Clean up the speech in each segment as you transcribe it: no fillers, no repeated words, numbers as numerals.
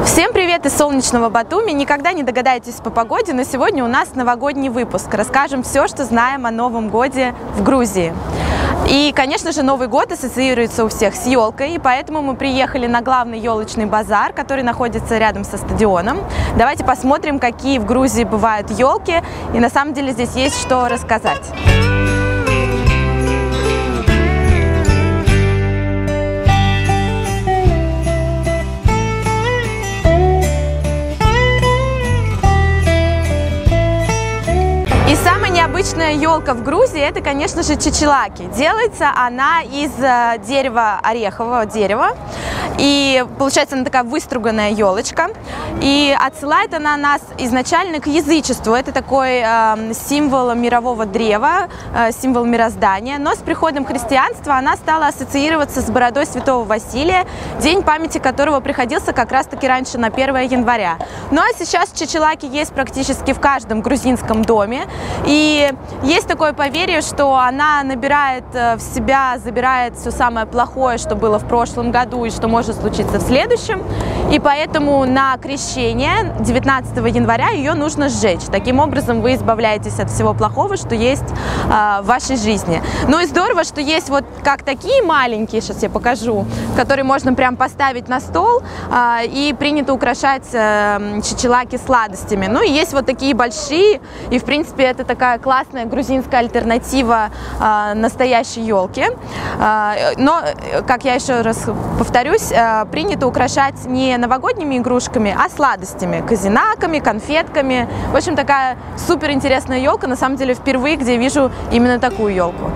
Всем привет из солнечного Батуми! Никогда не догадаетесь по погоде, но сегодня у нас новогодний выпуск. Расскажем все, что знаем о Новом годе в Грузии. И, конечно же, Новый год ассоциируется у всех с елкой, и поэтому мы приехали на главный елочный базар, который находится рядом со стадионом. Давайте посмотрим, какие в Грузии бывают елки, и на самом деле здесь есть что рассказать. Необычная елка в Грузии — это, конечно же, чичилаки. Делается она из дерева, орехового дерева. И получается она такая выструганная елочка. И отсылает она нас изначально к язычеству. Это такой символ мирового древа, символ мироздания. Но с приходом христианства она стала ассоциироваться с бородой святого Василия, день памяти которого приходился как раз-таки раньше на 1 января. Ну а сейчас чичилаки есть практически в каждом грузинском доме. И есть такое поверье, что она набирает в себя, забирает все самое плохое, что было в прошлом году и что может случиться в следующем. И поэтому на крещение 19 января ее нужно сжечь. Таким образом вы избавляетесь от всего плохого, что есть в вашей жизни. Ну и здорово, что есть вот как такие маленькие, сейчас я покажу, которые можно прям поставить на стол, и принято украшать чичилаки сладостями. Ну и есть вот такие большие, и в принципе это такая классная грузинская альтернатива настоящей елки. Но, как я еще раз повторюсь, принято украшать не новогодними игрушками, а сладостями, козинаками, конфетками. В общем, такая супер интересная елка. На самом деле, впервые, где вижу именно такую елку.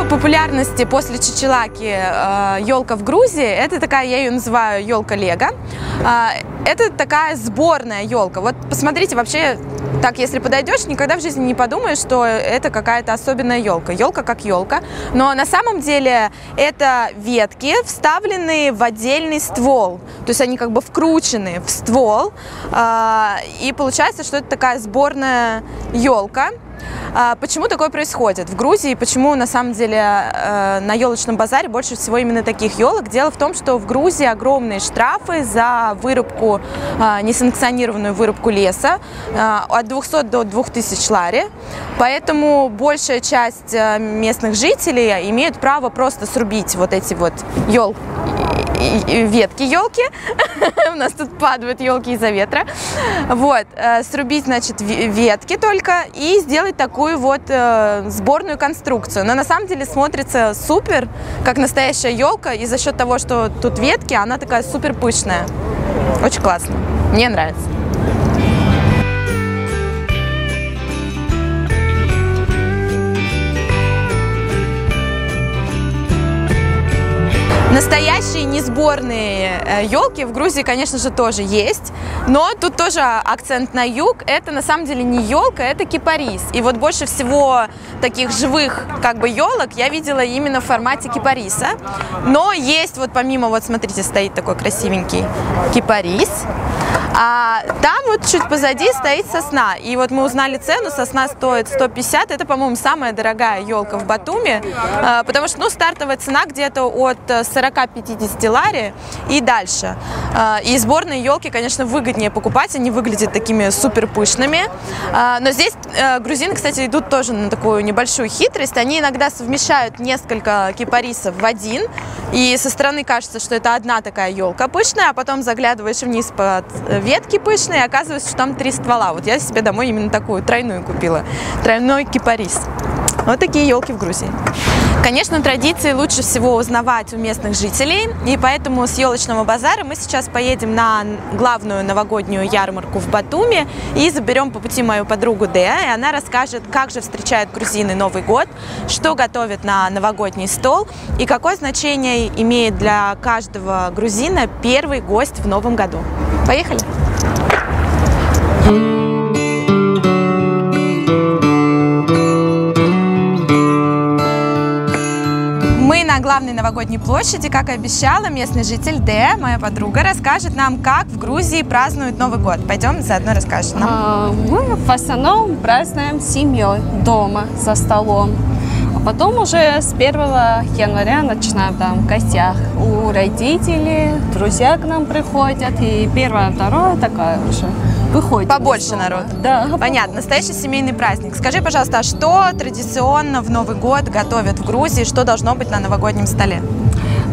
Популярности после чичилаки елка в Грузии — это такая, я ее называю елка Лего. Это такая сборная елка. Вот посмотрите, вообще так, если подойдешь, никогда в жизни не подумаешь, что это какая-то особенная елка. Елка как елка. Но на самом деле это ветки, вставленные в отдельный ствол. То есть они как бы вкручены в ствол. И получается, что это такая сборная елка. Почему такое происходит в Грузии? Почему на самом деле на елочном базаре больше всего именно таких елок? Дело в том, что в Грузии огромные штрафы за вырубку, несанкционированную вырубку леса, от 200 до 2000 лари. Поэтому большая часть местных жителей имеют право просто срубить вот эти вот ветки елки. У нас тут падают елки из-за ветра. Вот, срубить, значит, ветки только и сделать такую вот сборную конструкцию. Но на самом деле смотрится супер, как настоящая елка, и за счет того, что тут ветки, она такая супер пышная. Очень классно. Мне нравится. Настоящие несборные елки в Грузии, конечно же, тоже есть, но тут тоже акцент на юг. Это на самом деле не елка, это кипарис. И вот больше всего таких живых как бы елок я видела именно в формате кипариса. Но есть вот помимо, вот смотрите, стоит такой красивенький кипарис. А там вот чуть позади стоит сосна. И вот мы узнали цену, сосна стоит 150, это, по-моему, самая дорогая елка в Батуми, потому что, ну, стартовая цена где-то от 40-50 лари и дальше. И сборные елки, конечно, выгоднее покупать, они выглядят такими супер пышными. Но здесь грузины, кстати, идут тоже на такую небольшую хитрость. Они иногда совмещают несколько кипарисов в один, и со стороны кажется, что это одна такая елка пышная, а потом заглядываешь вниз под ветки пышные, и оказывается, что там 3 ствола. Вот я себе домой именно такую тройную купила. Тройной кипарис. Вот такие елки в Грузии. Конечно, традиции лучше всего узнавать у местных жителей, и поэтому с елочного базара мы сейчас поедем на главную новогоднюю ярмарку в Батуми и заберем по пути мою подругу Деа, и она расскажет, как же встречают грузины Новый год, что готовят на новогодний стол и какое значение имеет для каждого грузина первый гость в новом году. Поехали! главной новогодней площади. Как и обещала, местный житель Д, моя подруга, расскажет нам, как в Грузии празднуют Новый год. Пойдем, заодно расскажет нам. Мы в основном празднуем с семьей дома за столом. А потом уже с 1 января начинаем там в гостях у родителей, друзья к нам приходят. И 1-2 такая уже выходит. Побольше народу. Да. Понятно. Настоящий семейный праздник. Скажи, пожалуйста, а что традиционно в Новый год готовят в Грузии? Что должно быть на новогоднем столе?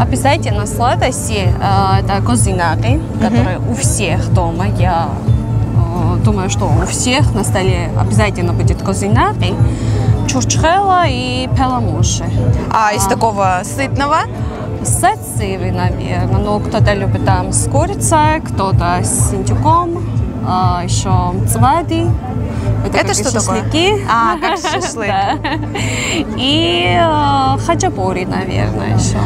Обязательно сладости. Это козинаки, которые у всех дома. Я думаю, что у всех на столе обязательно будет козинаки, чурчхела и пеламуши. А из такого сытного? Сациви, наверное. Ну, кто-то любит там с курицей, кто-то с индюком, еще цвади. Это что шашлыки. Такое? Как шашлык. И хачапури, наверное, еще.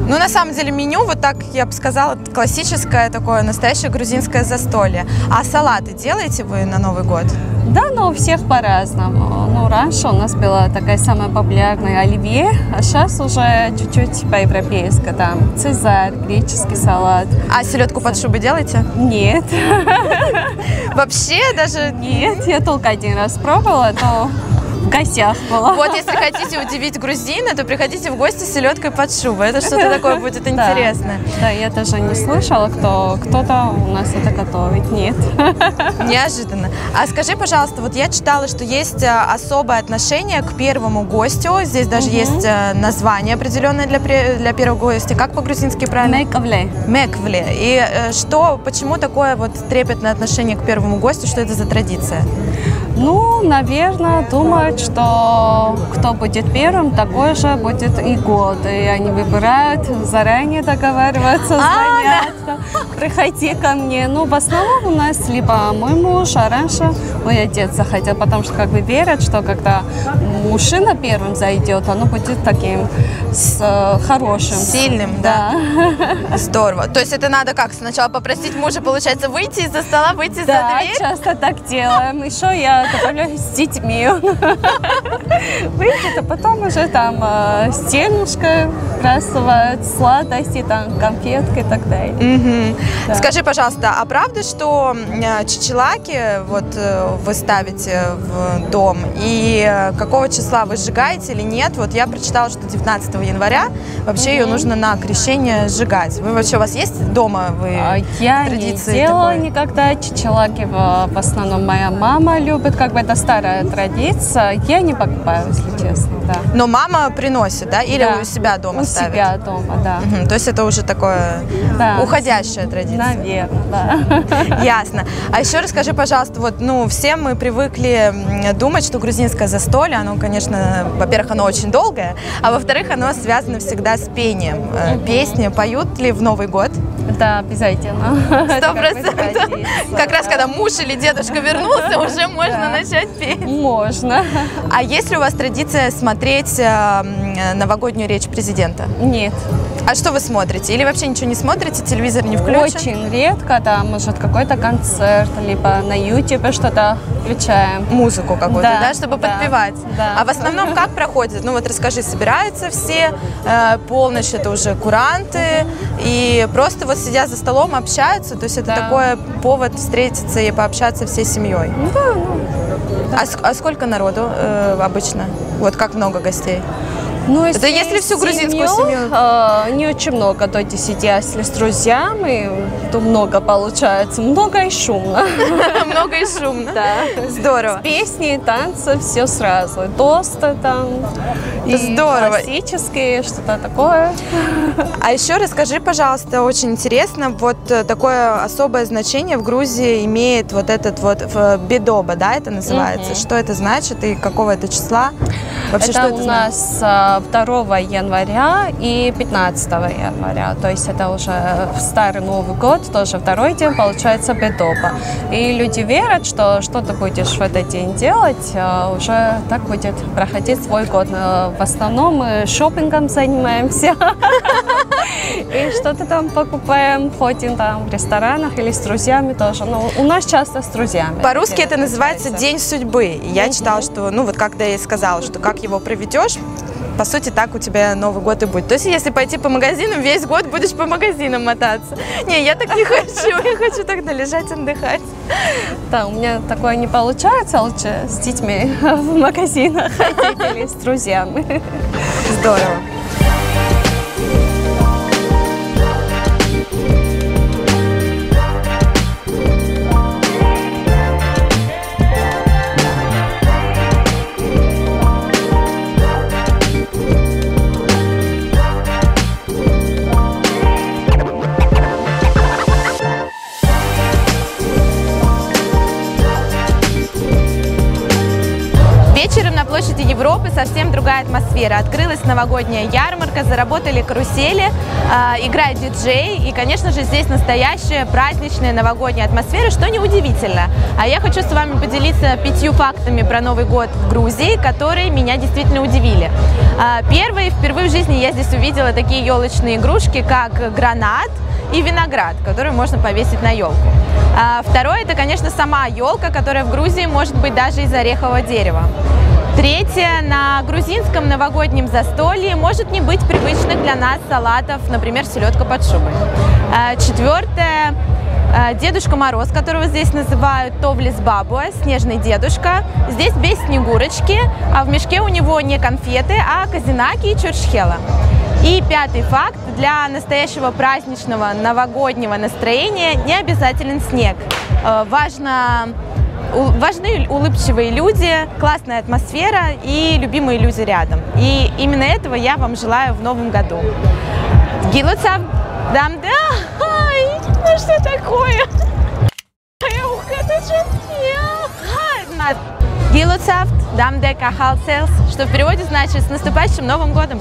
Ну, на самом деле, меню, вот так, я бы сказала, классическое такое, настоящее грузинское застолье. А салаты делаете вы на Новый год? Да, но у всех по-разному. Ну, раньше у нас была такая самая популярная оливье, а сейчас уже чуть-чуть по-европейски. Там цезарь, греческий салат. А селедку под шубой делаете? Нет. Вообще даже? Нет, я только один раз пробовала, то в гостях была. Вот если хотите удивить грузина, то приходите в гости с селедкой под шубой. Это что-то такое будет интересное. Да, я даже не слышала, кто-то у нас это готовит. Нет. Неожиданно. А скажи, пожалуйста, вот я читала, что есть особое отношение к первому гостю. Здесь даже есть название определенное для первого гостя. Как по-грузински правильно? Меквле. Меквле. И почему такое вот трепетное отношение к первому гостю? Что это за традиция? Ну, наверное, думают, что кто будет первым, такой же будет и год. И они выбирают, заранее договариваются, звонят, приходи ко мне. Ну, в основном у нас либо мой муж, а раньше мой отец заходил, потому что как бы верят, что когда мужчина первым зайдет, оно будет таким хорошим. Сильным, да. Здорово. То есть это надо как? Сначала попросить мужа, получается, выйти из-за стола, выйти за дверь? Да, часто так делаем. Еще я добавляю с детьми. Выйдет, а потом уже там стенушка красивая, сладости, там конфетки и так далее. Да. Скажи, пожалуйста, а правда, что чичилаки вот вы ставите в дом? И какого числа вы сжигаете или нет? Вот я прочитала, что 19 января вообще ее нужно на крещение сжигать. Вы вообще, у вас есть дома я не делала никогда чичилаки. В основном моя мама любит, как бы это старая традиция. Я не покупаю, если честно, да. Но мама приносит, да? Или у себя дома ставит? У себя дома, да. То есть это уже такое уходящая традиция? Наверное, да. Ясно. А еще расскажи, пожалуйста, вот, все мы привыкли думать, что грузинское застолье, оно, конечно, во-первых, оно очень долгое, а во-вторых, оно связано всегда с пением. Песни поют ли в Новый год? Да, обязательно. 100%. Как раз когда муж или дедушка вернулся, уже можно начать петь. Можно. А есть ли у вас традиция смотреть новогоднюю речь президента? Нет. А что вы смотрите? Или вообще ничего не смотрите, телевизор не включен? Очень редко, там, может, какой-то концерт, либо на YouTube что-то включаем. Музыку какую-то, да, чтобы подпевать. Да. А в основном как проходит? Ну вот расскажи, собираются все, полночь это уже куранты, и просто вот сидя за столом общаются, то есть это такой повод встретиться и пообщаться всей семьей. Да. А сколько народу обычно? Вот как много гостей? Ну, это если всю грузинскую семью? Не очень много, до 10. А если с друзьями, то много получается. Много и шумно. Много и шумно. Да. Здорово. С песней, танцы, все сразу. Тосты там. Здорово. Классические, что-то такое. А еще расскажи, пожалуйста, очень интересно, вот такое особое значение в Грузии имеет вот этот вот бедоба, да, это называется. Что это значит и какого это числа? Вообще, это что это у нас 2 января и 15 января, то есть это уже в Старый Новый год, тоже второй день, получается, бедоба. И люди верят, что ты будешь в этот день делать, уже так будет проходить свой год. В основном мы шопингом занимаемся и что-то там покупаем, ходим там в ресторанах или с друзьями тоже. Но у нас часто с друзьями. По-русски это называется День судьбы. Я читала, что, ну вот когда я сказала, что как его проведешь, по сути, так у тебя Новый год и будет. То есть, если пойти по магазинам, весь год будешь по магазинам мотаться. Не, я так не хочу, я хочу тогда лежать, отдыхать. Да, у меня такое не получается, лучше с детьми в магазинах ходить или с друзьями. Здорово. Вечером на площади Европы совсем другая атмосфера. Открылась новогодняя ярмарка, заработали карусели, играет диджей. И, конечно же, здесь настоящая праздничная новогодняя атмосфера, что неудивительно. А я хочу с вами поделиться 5 фактами про Новый год в Грузии, которые меня действительно удивили. Первый, впервые в жизни я здесь увидела такие елочные игрушки, как гранат и виноград, который можно повесить на елку. Второе, это, конечно, сама елка, которая в Грузии может быть даже из орехового дерева. Третье, на грузинском новогоднем застолье может не быть привычных для нас салатов, например, селедка под шубой. Четвертое, Дедушка Мороз, которого здесь называют Товлис Бабуа, снежный дедушка, здесь без снегурочки, а в мешке у него не конфеты, а казинаки и чурчхела. И пятый факт, для настоящего праздничного новогоднего настроения не обязателен снег. Важны улыбчивые люди, классная атмосфера и любимые люди рядом. И именно этого я вам желаю в новом году. Гилуцав, дамде, ну что такое? Гилуцав, дамде кахалцелс, что в переводе значит «с наступающим Новым годом».